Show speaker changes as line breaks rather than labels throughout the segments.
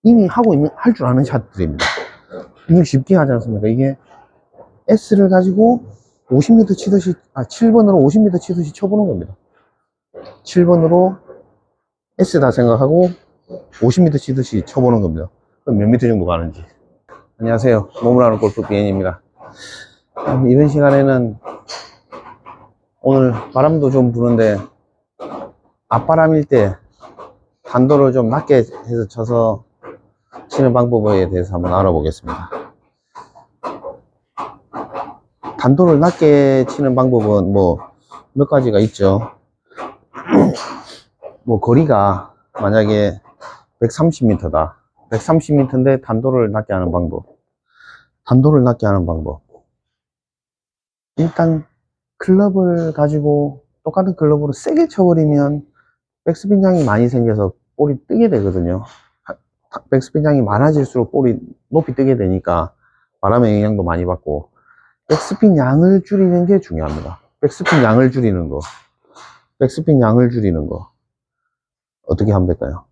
이미 할 줄 아는 샷들입니다. 이게 쉽게 하지 않습니까? 이게 S를 가지고 50m 치듯이, 7번으로 50m 치듯이 쳐보는 겁니다. 7번으로 S다 생각하고 50m 치듯이 쳐보는 겁니다. 그럼 몇 미터 정도 가는지. 안녕하세요. 몸을 하는 골프 비엔입니다. 이번 시간에는 오늘 바람도 좀 부는데 앞바람일 때 단도를 좀 낮게 해서 쳐서 치는 방법에 대해서 한번 알아보겠습니다. 단도를 낮게 치는 방법은 몇 가지가 있죠. 거리가 만약에 130m다. 130m인데 단도를 낮게 하는 방법. 단도를 낮게 하는 방법. 일단 클럽을 가지고 똑같은 클럽으로 세게 쳐버리면 백스핀 장이 많이 생겨서 볼이 뜨게 되거든요. 백스핀 장이 많아질수록 볼이 높이 뜨게 되니까 바람의 영향도 많이 받고, 백스핀 양을 줄이는 게 중요합니다. 백스핀 양을 줄이는 거. 백스핀 양을 줄이는 거. 어떻게 하면 될까요?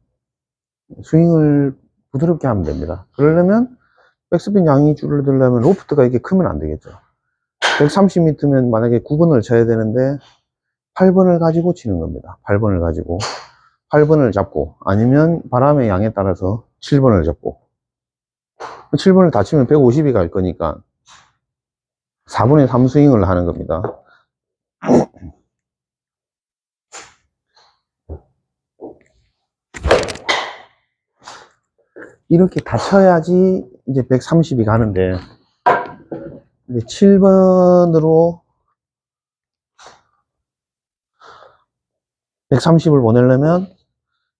스윙을 부드럽게 하면 됩니다. 그러려면 백스핀 양이 줄어들려면 로프트가 이렇게 크면 안 되겠죠. 130m면 만약에 9번을 쳐야 되는데 8번을 가지고 치는 겁니다. 8번을 가지고 8번을 잡고, 아니면 바람의 양에 따라서 7번을 잡고, 7번을 다 치면 150이 갈 거니까 4분의 3 스윙을 하는 겁니다. 이렇게 다 쳐야지 이제 130이 가는데, 이제 7번으로 130을 보내려면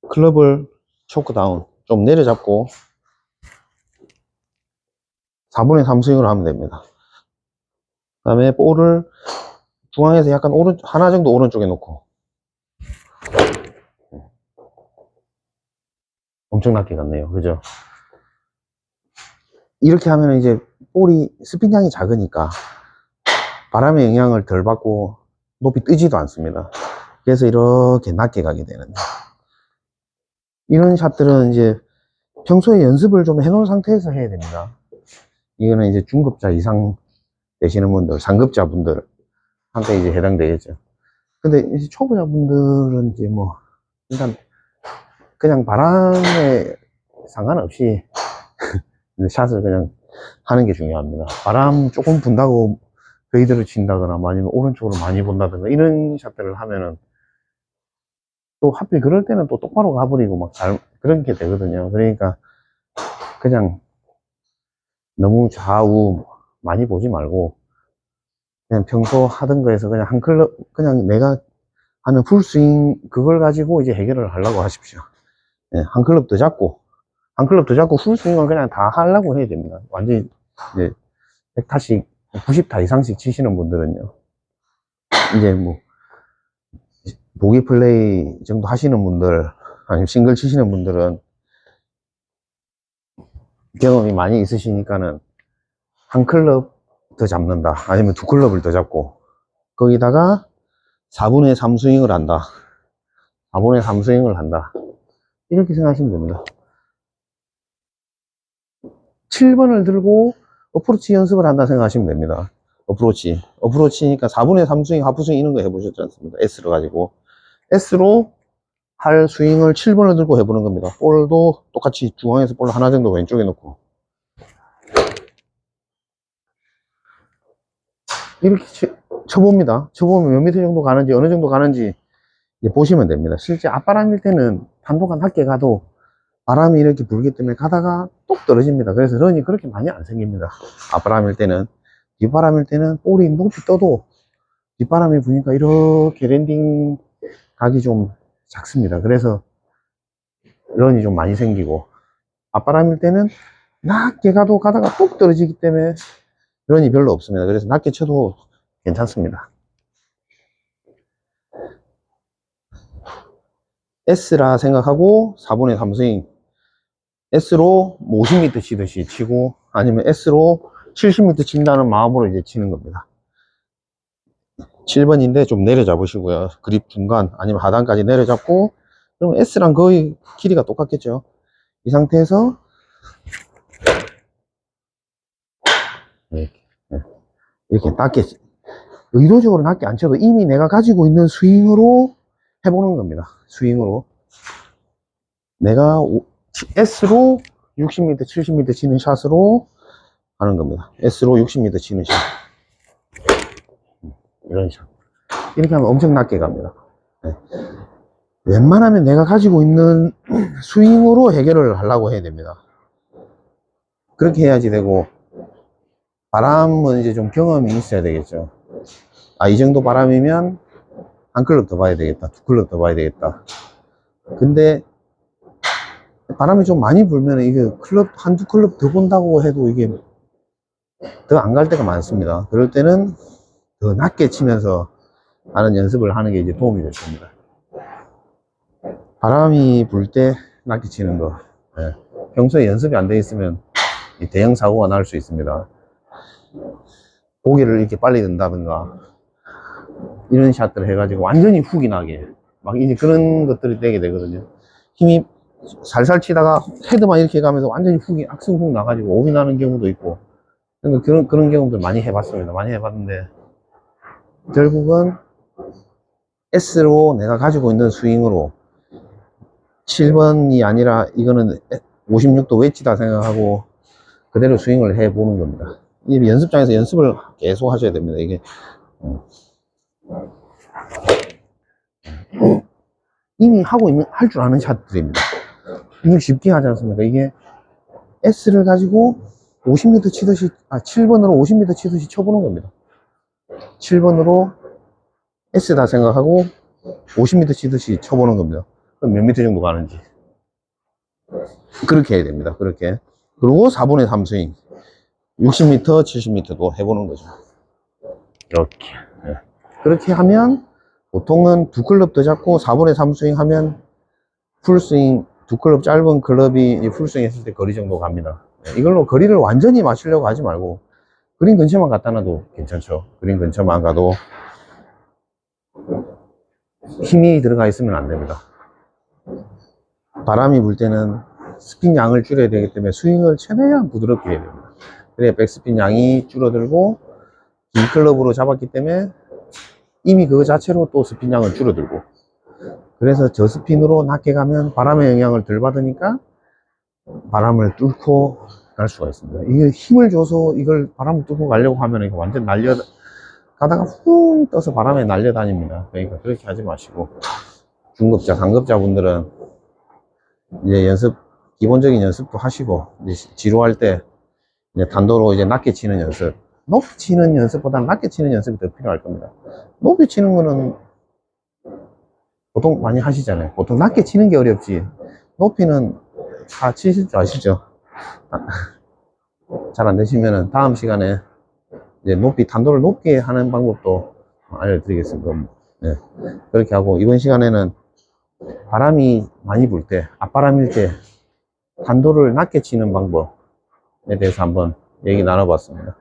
클럽을 초크 다운 좀 내려잡고 4분의 3 스윙을 하면 됩니다. 그 다음에 볼을 중앙에서 약간 하나 정도 오른쪽에 놓고, 엄청 낮게 갔네요. 그죠? 이렇게 하면 이제 볼이 스핀량이 작으니까 바람의 영향을 덜 받고 높이 뜨지도 않습니다. 그래서 이렇게 낮게 가게 되는, 이런 샷들은 이제 평소에 연습을 좀 해놓은 상태에서 해야 됩니다. 이거는 이제 중급자 이상 되시는 분들, 상급자 분들한테 이제 해당되겠죠. 근데 이제 초보자분들은 이제 일단 그냥 바람에 상관없이 샷을 그냥 하는 게 중요합니다. 바람 조금 분다고 페이드를 친다거나 아니면 오른쪽으로 많이 본다든가 이런 샷들을 하면은 또 하필 그럴 때는 또 똑바로 가버리고 그런 게 되거든요. 그러니까 그냥 너무 좌우 많이 보지 말고 그냥 평소 하던 거에서 그냥 한 클럽, 그냥 내가 하는 풀스윙 그걸 가지고 이제 해결을 하려고 하십시오. 네, 한 클럽 더 잡고 풀스윙을 그냥 다 하려고 해야 됩니다. 완전히 이제 100타씩 90타 이상씩 치시는 분들은요, 이제 보기 플레이 정도 하시는 분들, 아니면 싱글 치시는 분들은 경험이 많이 있으시니까는 한 클럽 더 잡는다, 아니면 두 클럽을 더 잡고 거기다가 4분의 3 스윙을 한다, 4분의 3 스윙을 한다, 이렇게 생각하시면 됩니다. 7번을 들고 어프로치 연습을 한다 생각하시면 됩니다. 어프로치니까 4분의 3 스윙, 하프 스윙 이런 거 해보셨지 않습니까? S를 가지고 S로 할 스윙을 7번을 들고 해보는 겁니다. 볼도 똑같이 중앙에서 볼 하나 정도 왼쪽에 놓고 이렇게 쳐봅니다. 쳐보면 몇 미터 정도 가는지, 어느 정도 가는지 이제 보시면 됩니다. 실제 앞바람일 때는 단도가 낮게 가도 바람이 이렇게 불기 때문에 가다가 똑 떨어집니다. 그래서 런이 그렇게 많이 안 생깁니다. 앞바람일 때는. 뒷바람일 때는 볼이 높이 떠도 뒷바람이 부니까 이렇게 랜딩 각이 좀 작습니다. 그래서 런이 좀 많이 생기고, 앞바람일 때는 낮게 가도 가다가 똑 떨어지기 때문에 런이 별로 없습니다. 그래서 낮게 쳐도 괜찮습니다. S라 생각하고 4분의 3 스윙, S로 50m 치듯이 치고, 아니면 S로 70m 친다는 마음으로 이제 치는 겁니다. 7번인데 좀 내려 잡으시고요. 그립 중간 아니면 하단까지 내려 잡고, 그럼 S랑 거의 길이가 똑같겠죠. 이 상태에서 이렇게, 예. 이렇게 낮게, 의도적으로 낮게 안 쳐도 이미 내가 가지고 있는 스윙으로 해보는 겁니다. 스윙으로. 내가 S로 60m, 70m 치는 샷으로 하는 겁니다. S로 60m 치는 샷. 이런 샷. 이렇게 하면 엄청 낮게 갑니다. 네. 웬만하면 내가 가지고 있는 스윙으로 해결을 하려고 해야 됩니다. 그렇게 해야지 되고, 바람은 이제 좀 경험이 있어야 되겠죠. 아, 이 정도 바람이면 한 클럽 더 봐야 되겠다. 두 클럽 더 봐야 되겠다. 근데 바람이 좀 많이 불면 이게 클럽, 한두 클럽 더 본다고 해도 이게 더 안 갈 때가 많습니다. 그럴 때는 더 낮게 치면서 하는 연습을 하는 게 이제 도움이 될 겁니다. 바람이 불 때 낮게 치는 거. 예. 평소에 연습이 안 돼 있으면 대형 사고가 날 수 있습니다. 고개를 이렇게 빨리 든다든가 이런 샷들을 해가지고 완전히 훅이 나게 막 이제 그런 것들이 되게 되거든요. 힘이 살살 치다가 헤드만 이렇게 가면서 완전히 훅이 악승훅 나가지고 오비 나는 경우도 있고 그런 경우들 많이 해봤습니다. 많이 해봤는데 결국은 S로 내가 가지고 있는 스윙으로 7번이 아니라 이거는 56도 웨지다 생각하고 그대로 스윙을 해보는 겁니다. 이 연습장에서 연습을 계속 하셔야 됩니다. 이게 이미 하고 있는, 할 줄 아는 샷들입니다. 이걸 쉽게 하지 않습니까? 이게 S를 가지고 50m 치듯이, 7번으로 50m 치듯이 쳐보는 겁니다. 7번으로 S다 생각하고 50m 치듯이 쳐보는 겁니다. 그럼 몇 미터 정도 가는지. 그렇게 해야 됩니다. 그렇게. 그리고 4분의 3 스윙. 60m, 70m도 해보는 거죠. 이렇게. 네. 그렇게 하면 보통은 두 클럽 더 잡고 4분의 3 스윙 하면 풀스윙, 두 클럽 짧은 클럽이 풀스윙 했을 때 거리 정도 갑니다. 네. 이걸로 거리를 완전히 맞추려고 하지 말고 그린 근처만 갖다 놔도 괜찮죠. 그린 근처만 가도 힘이 들어가 있으면 안 됩니다. 바람이 불 때는 스핀 양을 줄여야 되기 때문에 스윙을 최대한 부드럽게 해야 됩니다. 그래야 백스핀 양이 줄어들고 긴 클럽으로 잡았기 때문에 이미 그거 자체로 또 스핀 양은 줄어들고 그래서 저 스핀으로 낮게 가면 바람의 영향을 덜 받으니까 바람을 뚫고 갈 수가 있습니다. 이게 힘을 줘서 이걸 바람을 뚫고 가려고 하면 이거 완전 가다가 훅 떠서 바람에 날려다닙니다. 그러니까 그렇게 하지 마시고 중급자, 강급자 분들은 이제 기본적인 연습도 하시고 이제 지루할 때 이제 단도로 이제 낮게 치는 연습, 높이 치는 연습보다 낮게 치는 연습이 더 필요할 겁니다. 높이 치는 거는 보통 많이 하시잖아요. 보통 낮게 치는 게 어렵지 높이는 다 치실 줄 아시죠? 잘 안 되시면은 다음 시간에 이제 단도를 높게 하는 방법도 알려드리겠습니다. 네. 그렇게 하고 이번 시간에는 바람이 많이 불 때, 앞바람일 때 단도를 낮게 치는 방법에 대해서 한번 얘기 나눠봤습니다.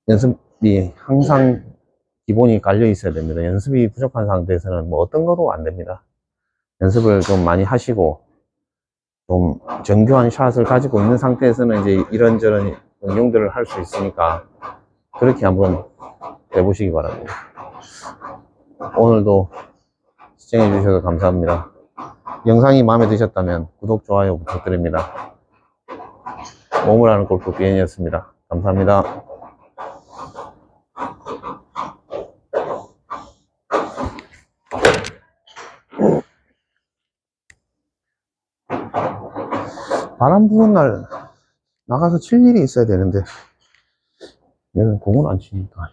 연습이 항상 기본이 깔려 있어야 됩니다. 연습이 부족한 상태에서는 뭐 어떤 것도 안 됩니다. 연습을 좀 많이 하시고 좀 정교한 샷을 가지고 있는 상태에서는 이제 이런저런 응용들을 할 수 있으니까 그렇게 한번 해보시기 바랍니다. 오늘도 시청해 주셔서 감사합니다. 영상이 마음에 드셨다면 구독, 좋아요 부탁드립니다. 몸을 하는 골프 비엔이었습니다. 감사합니다. 바람 부는 날 나가서 칠 일이 있어야 되는데 얘는 공을 안 치니까